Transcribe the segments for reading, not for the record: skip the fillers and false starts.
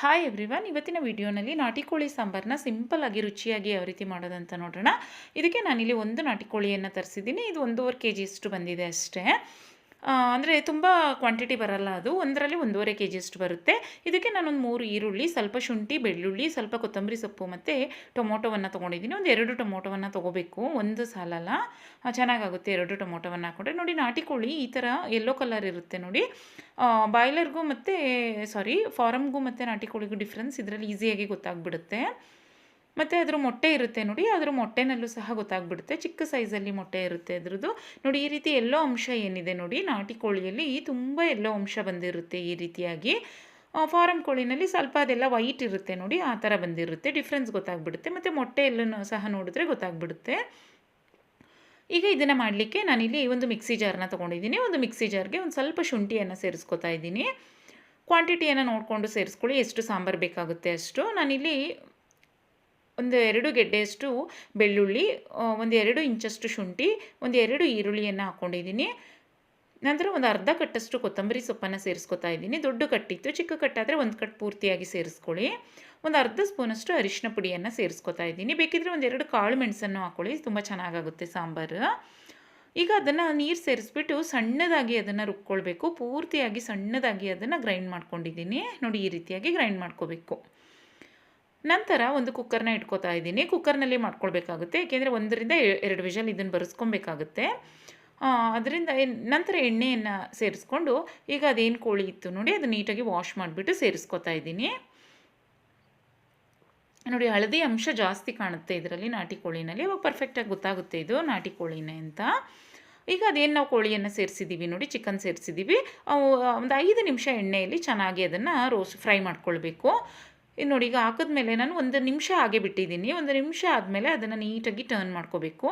Hi everyone, ಇವತ್ತಿನ ವಿಡಿಯೋನಲ್ಲಿ ನಾಟಿ ಕೋಳಿ ಸಾಂಬಾರನ್ನ ಸಿಂಪಲ್ ಆಗಿ ರುಚಿಯಾಗಿ ಯಾವ ರೀತಿ ಮಾಡೋದಂತ ನೋಡೋಣ. ಇದಕ್ಕೆ ನಾನಿಲ್ಲಿ ಒಂದು ನಾಟಿ ಕೋಳಿಯನ್ನು ತರಿಸಿದ್ದೀನಿ. ಇದು 1.5 kg ಅಷ್ಟು ಬಂದಿದೆ ಅಷ್ಟೇ. ಅಂದರೆ ತುಂಬ ಕ್ವಾಂಟಿಟಿ ಬರಲ್ಲ, ಅದು ಒಂದರಲ್ಲಿ 1.5 kg ಅಷ್ಟು ಬರುತ್ತೆ. ಇದಕ್ಕೆ ನಾನೊಂದು 3 ಈರುಳ್ಳಿ, ಸ್ವಲ್ಪ ಶುಂಠಿ ಬೆಳ್ಳುಳ್ಳಿ, ಸ್ವಲ್ಪ ಕೊತ್ತಂಬರಿ ಸೊಪ್ಪು ಮತ್ತು ಟೊಮೊಟೊವನ್ನು ತೊಗೊಂಡಿದ್ದೀನಿ. ಒಂದು 2 ಟೊಮೊಟೊವನ್ನು ತೊಗೋಬೇಕು, ಒಂದು ಸಾಲಲ್ಲ. ಚೆನ್ನಾಗಾಗುತ್ತೆ 2 ಟೊಮೊಟೊವನ್ನು ಹಾಕೊಂಡ್ರೆ. ನೋಡಿ, ನಾಟಿ ಕೋಳಿ ಈ ಥರ ಯೆಲ್ಲೋ ಕಲರ್ ಇರುತ್ತೆ ನೋಡಿ. ಬಾಯ್ಲರ್ಗೂ ಮತ್ತು ಫಾರಮ್ಗೂ ಮತ್ತು ನಾಟಿ ಕೋಳಿಗೂ ಡಿಫ್ರೆನ್ಸ್ ಇದರಲ್ಲಿ ಈಸಿಯಾಗಿ ಗೊತ್ತಾಗ್ಬಿಡುತ್ತೆ. ಮತ್ತು ಅದ್ರ ಮೊಟ್ಟೆ ಇರುತ್ತೆ ನೋಡಿ, ಅದ್ರ ಮೊಟ್ಟೆನಲ್ಲೂ ಸಹ ಗೊತ್ತಾಗ್ಬಿಡುತ್ತೆ. ಚಿಕ್ಕ ಸೈಜಲ್ಲಿ ಮೊಟ್ಟೆ ಇರುತ್ತೆ ಅದ್ರದ್ದು. ನೋಡಿ, ಈ ರೀತಿ ಎಲ್ಲೋ ಅಂಶ ಏನಿದೆ ನೋಡಿ, ನಾಟಿ ಕೋಳಿಯಲ್ಲಿ ತುಂಬ ಎಲ್ಲೋ ಅಂಶ ಬಂದಿರುತ್ತೆ ಈ ರೀತಿಯಾಗಿ. ಫಾರಮ್ ಕೋಳಿನಲ್ಲಿ ಸ್ವಲ್ಪ ಅದೆಲ್ಲ ವೈಟ್ ಇರುತ್ತೆ ನೋಡಿ, ಆ ಥರ ಬಂದಿರುತ್ತೆ. ಡಿಫ್ರೆನ್ಸ್ ಗೊತ್ತಾಗ್ಬಿಡುತ್ತೆ. ಮತ್ತು ಮೊಟ್ಟೆ ಎಲ್ಲೂ ಸಹ ನೋಡಿದ್ರೆ ಗೊತ್ತಾಗ್ಬಿಡುತ್ತೆ. ಈಗ ಇದನ್ನು ಮಾಡಲಿಕ್ಕೆ ನಾನಿಲ್ಲಿ ಒಂದು ಮಿಕ್ಸಿ ಜಾರನ್ನ ತೊಗೊಂಡಿದ್ದೀನಿ. ಒಂದು ಮಿಕ್ಸಿ ಜಾರ್ಗೆ ಒಂದು ಸ್ವಲ್ಪ ಶುಂಠಿಯನ್ನು ಸೇರಿಸ್ಕೊತಾ ಇದ್ದೀನಿ. ಕ್ವಾಂಟಿಟಿಯನ್ನು ನೋಡಿಕೊಂಡು ಸೇರಿಸ್ಕೊಳ್ಳಿ, ಎಷ್ಟು ಸಾಂಬಾರು ಬೇಕಾಗುತ್ತೆ ಅಷ್ಟು. ನಾನಿಲ್ಲಿ ಒಂದು 2 ಗೆಡ್ಡೆಯಷ್ಟು ಬೆಳ್ಳುಳ್ಳಿ, ಒಂದು 2 ಇಂಚಷ್ಟು ಶುಂಠಿ, ಒಂದು 2 ಈರುಳ್ಳಿಯನ್ನು ಹಾಕ್ಕೊಂಡಿದ್ದೀನಿ. ನಂತರ ಒಂದು ಅರ್ಧ ಕಟ್ಟಷ್ಟು ಕೊತ್ತಂಬರಿ ಸೊಪ್ಪನ್ನು ಸೇರಿಸ್ಕೊತಾ ಇದ್ದೀನಿ. ದೊಡ್ಡ ಕಟ್ಟಿತ್ತು, ಚಿಕ್ಕ ಕಟ್ಟಾದರೆ ಒಂದು ಕಟ್ ಪೂರ್ತಿಯಾಗಿ ಸೇರಿಸ್ಕೊಳ್ಳಿ. ಒಂದು ಅರ್ಧ ಸ್ಪೂನಷ್ಟು ಅರಿಶಿನ ಪುಡಿಯನ್ನು ಸೇರಿಸ್ಕೊತಾ ಇದ್ದೀನಿ. ಬೇಕಿದ್ರೆ ಒಂದು 2 ಕಾಳು ಮೆಣಸನ್ನು ಹಾಕ್ಕೊಳ್ಳಿ, ತುಂಬ ಚೆನ್ನಾಗಾಗುತ್ತೆ ಸಾಂಬಾರು. ಈಗ ಅದನ್ನು ನೀರು ಸೇರಿಸ್ಬಿಟ್ಟು ಸಣ್ಣದಾಗಿ ಅದನ್ನು ರುಬ್ಕೊಳ್ಬೇಕು. ಪೂರ್ತಿಯಾಗಿ ಸಣ್ಣದಾಗಿ ಅದನ್ನು ಗ್ರೈಂಡ್ ಮಾಡ್ಕೊಂಡಿದ್ದೀನಿ ನೋಡಿ, ಈ ರೀತಿಯಾಗಿ ಗ್ರೈಂಡ್ ಮಾಡ್ಕೋಬೇಕು. ನಂತರ ಒಂದು ಕುಕ್ಕರ್ನ ಇಟ್ಕೋತಾ ಇದ್ದೀನಿ. ಕುಕ್ಕರ್ನಲ್ಲಿ ಮಾಡ್ಕೊಳ್ಬೇಕಾಗುತ್ತೆ, ಏಕೆಂದರೆ 1-2 ವಿಷಲ್ ಇದನ್ನು ಬರೆಸ್ಕೊಬೇಕಾಗುತ್ತೆ. ಅದರಿಂದ ನಂತರ ಎಣ್ಣೆಯನ್ನು ಸೇರಿಸ್ಕೊಂಡು, ಈಗ ಅದೇನು ಕೋಳಿ ಇತ್ತು ನೋಡಿ, ಅದು ನೀಟಾಗಿ ವಾಶ್ ಮಾಡಿಬಿಟ್ಟು ಸೇರಿಸ್ಕೊತಾ ಇದ್ದೀನಿ. ನೋಡಿ, ಹಳದಿ ಅಂಶ ಜಾಸ್ತಿ ಕಾಣುತ್ತೆ ಇದರಲ್ಲಿ, ನಾಟಿ ಕೋಳಿನಲ್ಲಿ. ಅವಾಗ ಪರ್ಫೆಕ್ಟಾಗಿ ಗೊತ್ತಾಗುತ್ತೆ ಇದು ನಾಟಿ ಕೋಳಿನೇ ಅಂತ. ಈಗ ಅದೇನು ನಾವು ಕೋಳಿಯನ್ನು ಸೇರಿಸಿದ್ದೀವಿ ನೋಡಿ, ಚಿಕನ್ ಸೇರಿಸಿದ್ದೀವಿ, ಒಂದು 5 ನಿಮಿಷ ಎಣ್ಣೆಯಲ್ಲಿ ಚೆನ್ನಾಗಿ ಅದನ್ನು ಫ್ರೈ ಮಾಡ್ಕೊಳ್ಬೇಕು. ಇದು ನೋಡಿ, ಈಗ ಹಾಕಿದ್ಮೇಲೆ ನಾನು 1 ನಿಮಿಷ ಹಾಗೆ ಬಿಟ್ಟಿದ್ದೀನಿ. 1 ನಿಮಿಷ ಆದಮೇಲೆ ಅದನ್ನು ನೀಟಾಗಿ ಟರ್ನ್ ಮಾಡ್ಕೋಬೇಕು.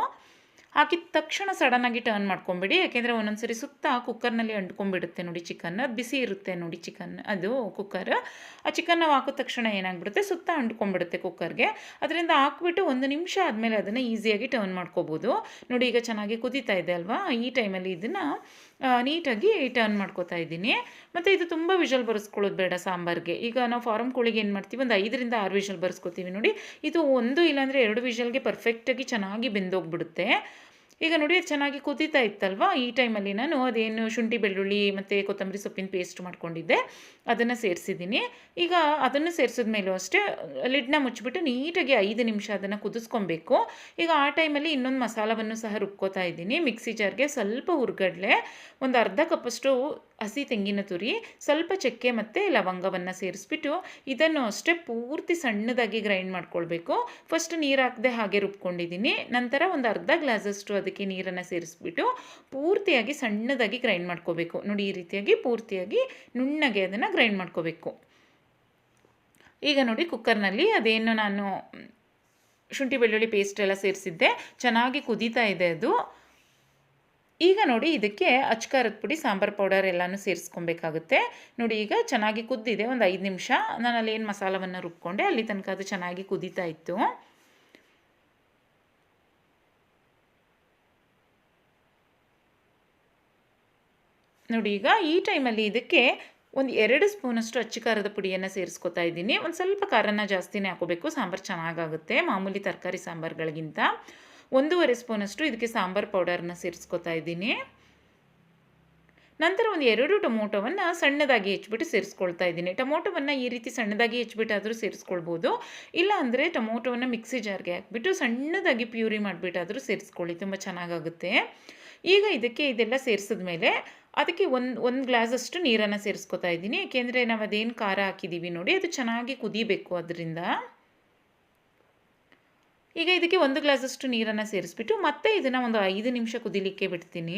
ಹಾಕಿದ ತಕ್ಷಣ ಸಡನ್ನಾಗಿ ಟರ್ನ್ ಮಾಡ್ಕೊಂಬಿಡಿ, ಯಾಕೆಂದರೆ ಒಂದೊಂದು ಸರಿ ಸುತ್ತ ಕುಕ್ಕರ್ನಲ್ಲಿ ಅಂಟ್ಕೊಂಡ್ಬಿಡುತ್ತೆ ನೋಡಿ ಚಿಕನ್. ಅದು ಬಿಸಿ ಇರುತ್ತೆ ನೋಡಿ ಚಿಕನ್, ಅದು ಕುಕ್ಕರ್. ಆ ಚಿಕನ್ ನಾವು ಹಾಕಿದ ತಕ್ಷಣ ಏನಾಗ್ಬಿಡುತ್ತೆ, ಸುತ್ತ ಅಂಟ್ಕೊಂಡ್ಬಿಡುತ್ತೆ ಕುಕ್ಕರ್ಗೆ. ಅದರಿಂದ ಹಾಕ್ಬಿಟ್ಟು 1 ನಿಮಿಷ ಆದಮೇಲೆ ಅದನ್ನು ಈಸಿಯಾಗಿ ಟರ್ನ್ ಮಾಡ್ಕೋಬೋದು. ನೋಡಿ, ಈಗ ಚೆನ್ನಾಗಿ ಕುದೀತಾ ಇದೆ ಅಲ್ವಾ, ಈ ಟೈಮಲ್ಲಿ ಇದನ್ನು ನೀಟಾಗಿ ಟರ್ನ್ ಮಾಡ್ಕೋತಾ ಇದ್ದೀನಿ. ಮತ್ತು ಇದು ತುಂಬ ವಿಷಲ್ ಬರೆಸ್ಕೊಳ್ಳೋದು ಬೇಡ ಸಾಂಬಾರಿಗೆ. ಈಗ ನಾವು ಫಾರಮ್ ಕೋಳಿಗೆ ಏನು ಮಾಡ್ತೀವಿ, ಒಂದು 5-6 ವಿಷಲ್ ಬರೆಸ್ಕೊತೀವಿ ನೋಡಿ. ಇದು 1 ಇಲ್ಲಾಂದರೆ 2 ವಿಷಲ್ಗೆ ಪರ್ಫೆಕ್ಟಾಗಿ ಚೆನ್ನಾಗಿ ಬೆಂದೋಗ್ಬಿಡುತ್ತೆ. ಈಗ ನೋಡಿ, ಅದು ಚೆನ್ನಾಗಿ ಕುದೀತಾ ಇತ್ತಲ್ವ, ಈ ಟೈಮಲ್ಲಿ ನಾನು ಅದೇನು ಶುಂಠಿ ಬೆಳ್ಳುಳ್ಳಿ ಮತ್ತು ಕೊತ್ತಂಬರಿ ಸೊಪ್ಪಿನ ಪೇಸ್ಟ್ ಮಾಡ್ಕೊಂಡಿದ್ದೆ ಅದನ್ನು ಸೇರಿಸಿದ್ದೀನಿ. ಈಗ ಅದನ್ನು ಸೇರಿಸಿದ ಮೇಲೂ ಅಷ್ಟೇ ಲಿಡ್ನ ಮುಚ್ಚಿಬಿಟ್ಟು ನೀಟಾಗಿ 5 ನಿಮಿಷ ಅದನ್ನು ಕುದಿಸ್ಕೊಬೇಕು. ಈಗ ಆ ಟೈಮಲ್ಲಿ ಇನ್ನೊಂದು ಮಸಾಲವನ್ನು ಸಹ ರುಬ್ಕೋತಾ ಇದ್ದೀನಿ. ಮಿಕ್ಸಿ ಜಾರ್ಗೆ ಸ್ವಲ್ಪ ಹುರ್ಗಡ್ಲೆ, ಒಂದು ಅರ್ಧ ಕಪ್ಪಷ್ಟು ಹಸಿ ತೆಂಗಿನ ತುರಿ, ಸ್ವಲ್ಪ ಚಕ್ಕೆ ಮತ್ತು ಲವಂಗವನ್ನು ಸೇರಿಸ್ಬಿಟ್ಟು ಇದನ್ನು ಅಷ್ಟೇ ಪೂರ್ತಿ ಸಣ್ಣದಾಗಿ ಗ್ರೈಂಡ್ ಮಾಡ್ಕೊಳ್ಬೇಕು. ಫಸ್ಟ್ ನೀರು ಹಾಕದೆ ಹಾಗೆ ರುಬ್ಕೊಂಡಿದ್ದೀನಿ. ನಂತರ ಒಂದು ಅರ್ಧ ಗ್ಲಾಸಷ್ಟು ಅದಕ್ಕೆ ನೀರನ್ನು ಸೇರಿಸ್ಬಿಟ್ಟು ಪೂರ್ತಿಯಾಗಿ ಸಣ್ಣದಾಗಿ ಗ್ರೈಂಡ್ ಮಾಡ್ಕೋಬೇಕು. ನೋಡಿ, ಈ ರೀತಿಯಾಗಿ ಪೂರ್ತಿಯಾಗಿ ನುಣ್ಣಗೆ ಅದನ್ನು ಗ್ರೈಂಡ್ ಮಾಡ್ಕೋಬೇಕು. ಈಗ ನೋಡಿ, ಕುಕ್ಕರ್ನಲ್ಲಿ ಅದೇನು ನಾನು ಶುಂಠಿ ಬೆಳ್ಳುಳ್ಳಿ ಪೇಸ್ಟ್ ಎಲ್ಲ ಸೇರಿಸಿದ್ದೆ, ಚೆನ್ನಾಗಿ ಕುದೀತಾ ಇದೆ ಅದು. ಈಗ ನೋಡಿ, ಇದಕ್ಕೆ ಅಚ್ಕಾರದ ಪುಡಿ, ಸಾಂಬಾರು ಪೌಡರ್ ಎಲ್ಲನೂ ಸೇರಿಸ್ಕೊಬೇಕಾಗುತ್ತೆ. ನೋಡಿ, ಈಗ ಚೆನ್ನಾಗಿ ಕುದ್ದಿದೆ. ಒಂದು 5 ನಿಮಿಷ ನಾನು ಅಲ್ಲಿ ಏನು ಮಸಾಲವನ್ನು ರುಬ್ಕೊಂಡೆ ಅಲ್ಲಿ ತನಕ ಅದು ಚೆನ್ನಾಗಿ ಕುದೀತಾ ಇತ್ತು. ನೋಡಿ, ಈಗ ಈ ಟೈಮಲ್ಲಿ ಇದಕ್ಕೆ ಒಂದು 2 ಸ್ಪೂನಷ್ಟು ಅಚ್ಚ ಖಾರದ ಪುಡಿಯನ್ನು ಸೇರಿಸ್ಕೊತಾ ಇದ್ದೀನಿ. ಒಂದು ಸ್ವಲ್ಪ ಖಾರನ ಜಾಸ್ತಿನೇ ಹಾಕೋಬೇಕು, ಸಾಂಬಾರು ಚೆನ್ನಾಗಾಗುತ್ತೆ ಮಾಮೂಲಿ ತರಕಾರಿ ಸಾಂಬಾರುಗಳಿಗಿಂತ. 1.5 ಸ್ಪೂನಷ್ಟು ಇದಕ್ಕೆ ಸಾಂಬಾರು ಪೌಡರ್ನ ಸೇರಿಸ್ಕೊತಾ ಇದ್ದೀನಿ. ನಂತರ ಒಂದು 2 ಟೊಮೊಟೊವನ್ನು ಸಣ್ಣದಾಗಿ ಹೆಚ್ಚಿಬಿಟ್ಟು ಸೇರಿಸ್ಕೊಳ್ತಾ ಇದ್ದೀನಿ. ಟೊಮೊಟೊವನ್ನು ಈ ರೀತಿ ಸಣ್ಣದಾಗಿ ಹೆಚ್ಚಿಬಿಟ್ಟಾದರೂ ಸೇರಿಸ್ಕೊಳ್ಬೋದು, ಇಲ್ಲ ಅಂದರೆ ಟೊಮೊಟೊವನ್ನು ಮಿಕ್ಸಿ ಜಾರ್ಗೆ ಹಾಕ್ಬಿಟ್ಟು ಸಣ್ಣದಾಗಿ ಪ್ಯೂರಿ ಮಾಡಿಬಿಟ್ಟಾದರೂ ಸೇರಿಸ್ಕೊಳ್ಳಿ, ತುಂಬ ಚೆನ್ನಾಗಾಗುತ್ತೆ. ಈಗ ಇದಕ್ಕೆ ಇದೆಲ್ಲ ಸೇರಿಸಿದ ಮೇಲೆ ಅದಕ್ಕೆ ಒಂದು ಗ್ಲಾಸಷ್ಟು ನೀರನ್ನು ಸೇರಿಸ್ಕೊತಾ ಇದ್ದೀನಿ, ಏಕೆಂದರೆ ನಾವು ಅದೇನು ಖಾರ ಹಾಕಿದ್ದೀವಿ ನೋಡಿ, ಅದು ಚೆನ್ನಾಗಿ ಕುದಿಬೇಕು ಅದರಿಂದ. ಈಗ ಇದಕ್ಕೆ 1 ಗ್ಲಾಸಷ್ಟು ನೀರನ್ನು ಸೇರಿಸ್ಬಿಟ್ಟು ಮತ್ತೆ ಇದನ್ನು ಒಂದು 5 ನಿಮಿಷ ಕುದಿಲಿಕ್ಕೆ ಬಿಡ್ತೀನಿ.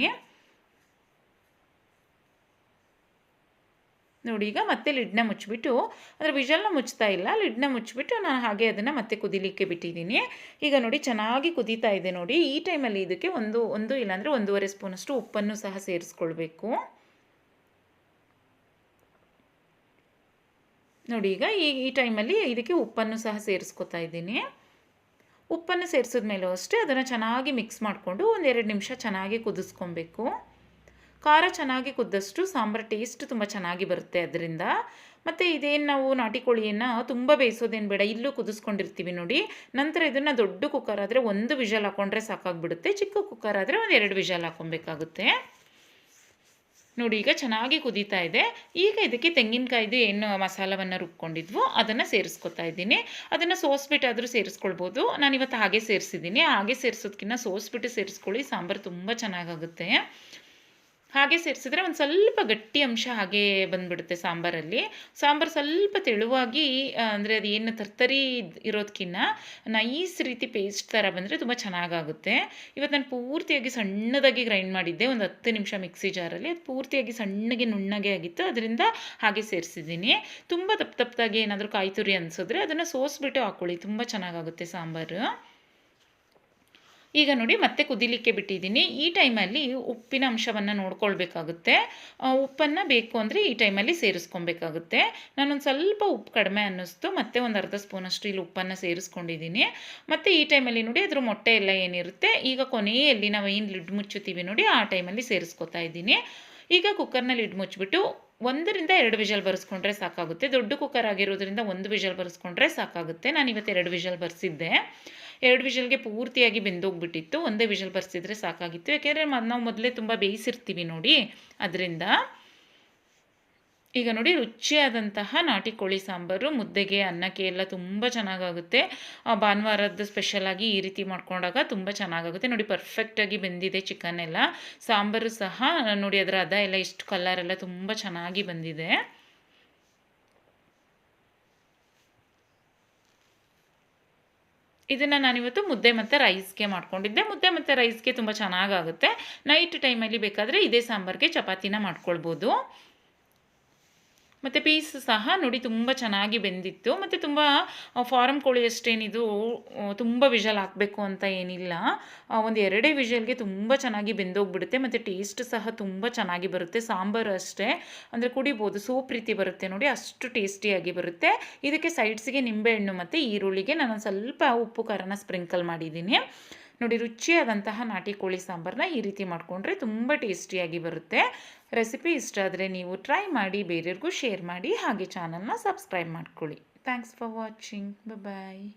ನೋಡಿ, ಈಗ ಮತ್ತೆ ಲಿಡ್ನ ಮುಚ್ಚಿಬಿಟ್ಟು, ಅಂದರೆ ವಿಷಲ್ನ ಮುಚ್ತಾ ಇಲ್ಲ, ಲಿಡ್ನ ಮುಚ್ಚಿಬಿಟ್ಟು ನಾನು ಹಾಗೆ ಅದನ್ನು ಮತ್ತೆ ಕುದಿಲಿಕ್ಕೆ ಬಿಟ್ಟಿದ್ದೀನಿ. ಈಗ ನೋಡಿ, ಚೆನ್ನಾಗಿ ಕುದೀತಾ ಇದೆ ನೋಡಿ. ಈ ಟೈಮಲ್ಲಿ ಇದಕ್ಕೆ ಒಂದು ಇಲ್ಲಾಂದರೆ 1.5 ಸ್ಪೂನಷ್ಟು ಉಪ್ಪನ್ನು ಸಹ ಸೇರಿಸ್ಕೊಳ್ಬೇಕು. ನೋಡಿ, ಈಗ ಈ ಟೈಮಲ್ಲಿ ಇದಕ್ಕೆ ಉಪ್ಪನ್ನು ಸಹ ಸೇರಿಸ್ಕೊತಾ ಇದ್ದೀನಿ. ಉಪ್ಪನ್ನು ಸೇರಿಸಿದ ಮೇಲೂ ಅಷ್ಟೇ ಅದನ್ನು ಚೆನ್ನಾಗಿ ಮಿಕ್ಸ್ ಮಾಡಿಕೊಂಡು ಒಂದು 2 ನಿಮಿಷ ಚೆನ್ನಾಗಿ ಕುದಿಸ್ಕೊಬೇಕು. ಖಾರ ಚೆನ್ನಾಗಿ ಕುದ್ದಷ್ಟು ಸಾಂಬಾರು ಟೇಸ್ಟ್ ತುಂಬ ಚೆನ್ನಾಗಿ ಬರುತ್ತೆ ಅದರಿಂದ. ಮತ್ತು ಇದೇನು ನಾವು ನಾಟಿ ಕೋಳಿಯನ್ನು ತುಂಬ ಬೇಯಿಸೋದೇನು ಬೇಡ, ಇಲ್ಲೂ ಕುದಿಸ್ಕೊಂಡಿರ್ತೀವಿ ನೋಡಿ. ನಂತರ ಇದನ್ನು ದೊಡ್ಡ ಕುಕ್ಕರ್ ಆದರೆ 1 ವಿಷಲ್ ಹಾಕ್ಕೊಂಡ್ರೆ ಸಾಕಾಗ್ಬಿಡುತ್ತೆ. ಚಿಕ್ಕ ಕುಕ್ಕರ್ ಆದರೆ 2 ವಿಷಲ್ ಹಾಕ್ಕೊಬೇಕಾಗುತ್ತೆ. ನೋಡಿ ಈಗ ಚೆನ್ನಾಗಿ ಕುದೀತಾ ಇದೆ. ಈಗ ಇದಕ್ಕೆ ತೆಂಗಿನಕಾಯ್ದು ಏನು ಮಸಾಲವನ್ನು ರುಬ್ಕೊಂಡಿದ್ವೋ ಅದನ್ನು ಸೇರಿಸ್ಕೊತಾ ಇದ್ದೀನಿ. ಅದನ್ನು ಸೋಸ್ಬಿಟ್ಟಾದರೂ ಸೇರಿಸ್ಕೊಳ್ಬೋದು. ನಾನಿವತ್ತು ಹಾಗೆ ಸೇರಿಸಿದ್ದೀನಿ. ಹಾಗೆ ಸೇರಿಸೋದಕ್ಕಿಂತ ಸೋಸ್ಬಿಟ್ಟು ಸೇರಿಸ್ಕೊಳ್ಳಿ, ಸಾಂಬಾರು ತುಂಬ ಚೆನ್ನಾಗಾಗುತ್ತೆ. ಹಾಗೆ ಸೇರಿಸಿದ್ರೆ ಒಂದು ಸ್ವಲ್ಪ ಗಟ್ಟಿ ಅಂಶ ಹಾಗೆ ಬಂದುಬಿಡುತ್ತೆ ಸಾಂಬಾರಲ್ಲಿ. ಸಾಂಬಾರು ಸ್ವಲ್ಪ ತೆಳುವಾಗಿ ಅಂದರೆ ಅದು ಏನು ತರ್ತರಿ ಇರೋದಕ್ಕಿಂತ ನೈಸ್ ರೀತಿ ಪೇಸ್ಟ್ ಥರ ಬಂದರೆ ತುಂಬ ಚೆನ್ನಾಗಾಗುತ್ತೆ. ಇವತ್ತು ನಾನು ಪೂರ್ತಿಯಾಗಿ ಸಣ್ಣದಾಗಿ ಗ್ರೈಂಡ್ ಮಾಡಿದ್ದೆ, ಒಂದು 10 ನಿಮಿಷ ಮಿಕ್ಸಿ ಜಾರಲ್ಲಿ. ಅದು ಪೂರ್ತಿಯಾಗಿ ಸಣ್ಣಗೆ ನುಣ್ಣಗೆ ಆಗಿತ್ತು, ಅದರಿಂದ ಹಾಗೆ ಸೇರಿಸಿದ್ದೀನಿ. ತುಂಬ ದಪ್ಪದಾಗಿ ಏನಾದರೂ ಕಾಯಿ ತುರಿ ಅನಿಸಿದ್ರೆ ಅದನ್ನು ಸೋಸ್ಬಿಟ್ಟು ಹಾಕ್ಕೊಳ್ಳಿ, ತುಂಬ ಚೆನ್ನಾಗಾಗುತ್ತೆ ಸಾಂಬಾರು. ಈಗ ನೋಡಿ ಮತ್ತೆ ಕುದಿಲಿಕ್ಕೆ ಬಿಟ್ಟಿದ್ದೀನಿ. ಈ ಟೈಮಲ್ಲಿ ಉಪ್ಪಿನ ಅಂಶವನ್ನು ನೋಡ್ಕೊಳ್ಬೇಕಾಗುತ್ತೆ. ಉಪ್ಪನ್ನು ಬೇಕು ಅಂದರೆ ಈ ಟೈಮಲ್ಲಿ ಸೇರಿಸ್ಕೊಬೇಕಾಗುತ್ತೆ. ನಾನೊಂದು ಸ್ವಲ್ಪ ಉಪ್ಪು ಕಡಿಮೆ ಅನ್ನಿಸ್ತು, ಮತ್ತೆ ಒಂದು ಅರ್ಧ ಸ್ಪೂನಷ್ಟು ಇಲ್ಲಿ ಉಪ್ಪನ್ನು ಸೇರಿಸ್ಕೊಂಡಿದ್ದೀನಿ. ಮತ್ತು ಈ ಟೈಮಲ್ಲಿ ನೋಡಿ ಅದ್ರ ಮೊಟ್ಟೆ ಎಲ್ಲ ಏನಿರುತ್ತೆ, ಈಗ ಕೊನೆಯಲ್ಲಿ ನಾವು ಏನು ಲಿಡ್ ಮುಚ್ಚುತ್ತೀವಿ ನೋಡಿ ಆ ಟೈಮಲ್ಲಿ ಸೇರಿಸ್ಕೊತಾ ಇದ್ದೀನಿ. ಈಗ ಕುಕ್ಕರ್ನ ಲಿಡ್ ಮುಚ್ಚಿಬಿಟ್ಟು 1 ರಿಂದ 2 ವಿಷಲ್ ಬರೆಸ್ಕೊಂಡ್ರೆ ಸಾಕಾಗುತ್ತೆ. ದೊಡ್ಡ ಕುಕ್ಕರ್ ಆಗಿರೋದ್ರಿಂದ 1 ವಿಷಲ್ ಬರೆಸ್ಕೊಂಡ್ರೆ ಸಾಕಾಗುತ್ತೆ. ನಾನಿವತ್ತು 2 ವಿಷಲ್ ಬರೆಸಿದ್ದೆ. 2 ವಿಷಲ್ಗೆ ಪೂರ್ತಿಯಾಗಿ ಬೆಂದೋಗ್ಬಿಟ್ಟಿತ್ತು. ಒಂದೇ ವಿಷಲ್ ಬರೆಸಿದ್ರೆ ಸಾಕಾಗಿತ್ತು, ಯಾಕೆಂದರೆ ನಾವು ಮೊದಲೇ ತುಂಬ ಬೇಯಿಸಿರ್ತೀವಿ ನೋಡಿ ಅದರಿಂದ. ಈಗ ನೋಡಿ ರುಚಿಯಾದಂತಹ ನಾಟಿ ಕೋಳಿ ಸಾಂಬಾರು ಮುದ್ದೆಗೆ, ಅನ್ನಕ್ಕೆ ಎಲ್ಲ ತುಂಬ ಚೆನ್ನಾಗಾಗುತ್ತೆ. ಭಾನುವಾರದ ಸ್ಪೆಷಲಾಗಿ ಈ ರೀತಿ ಮಾಡ್ಕೊಂಡಾಗ ತುಂಬ ಚೆನ್ನಾಗಾಗುತ್ತೆ. ನೋಡಿ ಪರ್ಫೆಕ್ಟಾಗಿ ಬೆಂದಿದೆ ಚಿಕನ್ ಎಲ್ಲ. ಸಾಂಬಾರು ಸಹ ನೋಡಿ ಅದರ ಹದ ಎಲ್ಲ ಎಷ್ಟು ಕಲರೆಲ್ಲ ತುಂಬ ಚೆನ್ನಾಗಿ ಬಂದಿದೆ. ಇದನ್ನು ನಾನಿವತ್ತು ಮುದ್ದೆ ಮತ್ತು ರೈಸ್ಗೆ ಮಾಡ್ಕೊಂಡಿದ್ದೆ. ಮುದ್ದೆ ಮತ್ತು ರೈಸ್ಗೆ ತುಂಬ ಚೆನ್ನಾಗಾಗುತ್ತೆ. ನೈಟ್ ಟೈಮಲ್ಲಿ ಬೇಕಾದರೆ ಇದೇ ಸಾಂಬಾರಿಗೆ ಚಪಾತಿನ ಮಾಡ್ಕೊಳ್ಬೋದು. ಮತ್ತು ಪೀಸ್ ಸಹ ನೋಡಿ ತುಂಬ ಚೆನ್ನಾಗಿ ಬೆಂದಿತ್ತು. ಮತ್ತು ತುಂಬ ಫಾರಮ್ ಕೋಳಿ ಅಷ್ಟೇನಿದು ತುಂಬ ವಿಷಲ್ ಹಾಕಬೇಕು ಅಂತ ಏನಿಲ್ಲ. ಒಂದು 2 ವಿಷಲ್ಗೆ ತುಂಬ ಚೆನ್ನಾಗಿ ಬೆಂದೋಗ್ಬಿಡುತ್ತೆ. ಮತ್ತು ಟೇಸ್ಟ್ ಸಹ ತುಂಬ ಚೆನ್ನಾಗಿ ಬರುತ್ತೆ. ಸಾಂಬಾರು ಅಷ್ಟೇ ಅಂದರೆ ಕುಡಿಬೋದು, ಸೂಪ್ ರೀತಿ ಬರುತ್ತೆ ನೋಡಿ, ಅಷ್ಟು ಟೇಸ್ಟಿಯಾಗಿ ಬರುತ್ತೆ. ಇದಕ್ಕೆ ಸೈಡ್ಸಿಗೆ ನಿಂಬೆಹಣ್ಣು ಮತ್ತು ಈರುಳ್ಳಿಗೆ ನಾನು ಸ್ವಲ್ಪ ಉಪ್ಪು ಖಾರನ ಸ್ಪ್ರಿಂಕಲ್ ಮಾಡಿದ್ದೀನಿ. ನೋಡಿ ರುಚಿಯಾದಂತಹ ನಾಟಿ ಕೋಳಿ ಸಾಂಬಾರನ್ನ ಈ ರೀತಿ ಮಾಡಿಕೊಂಡ್ರೆ ತುಂಬ ಟೇಸ್ಟಿಯಾಗಿ ಬರುತ್ತೆ. ರೆಸಿಪಿ ಇಷ್ಟ ಆದರೆ ನೀವು ಟ್ರೈ ಮಾಡಿ, ಬೇರೆಯವ್ರಿಗೂ ಶೇರ್ ಮಾಡಿ, ಹಾಗೆ ಚಾನಲ್ನ ಸಬ್ಸ್ಕ್ರೈಬ್ ಮಾಡ್ಕೊಳ್ಳಿ. Thanks for watching. ಬಾಯ್.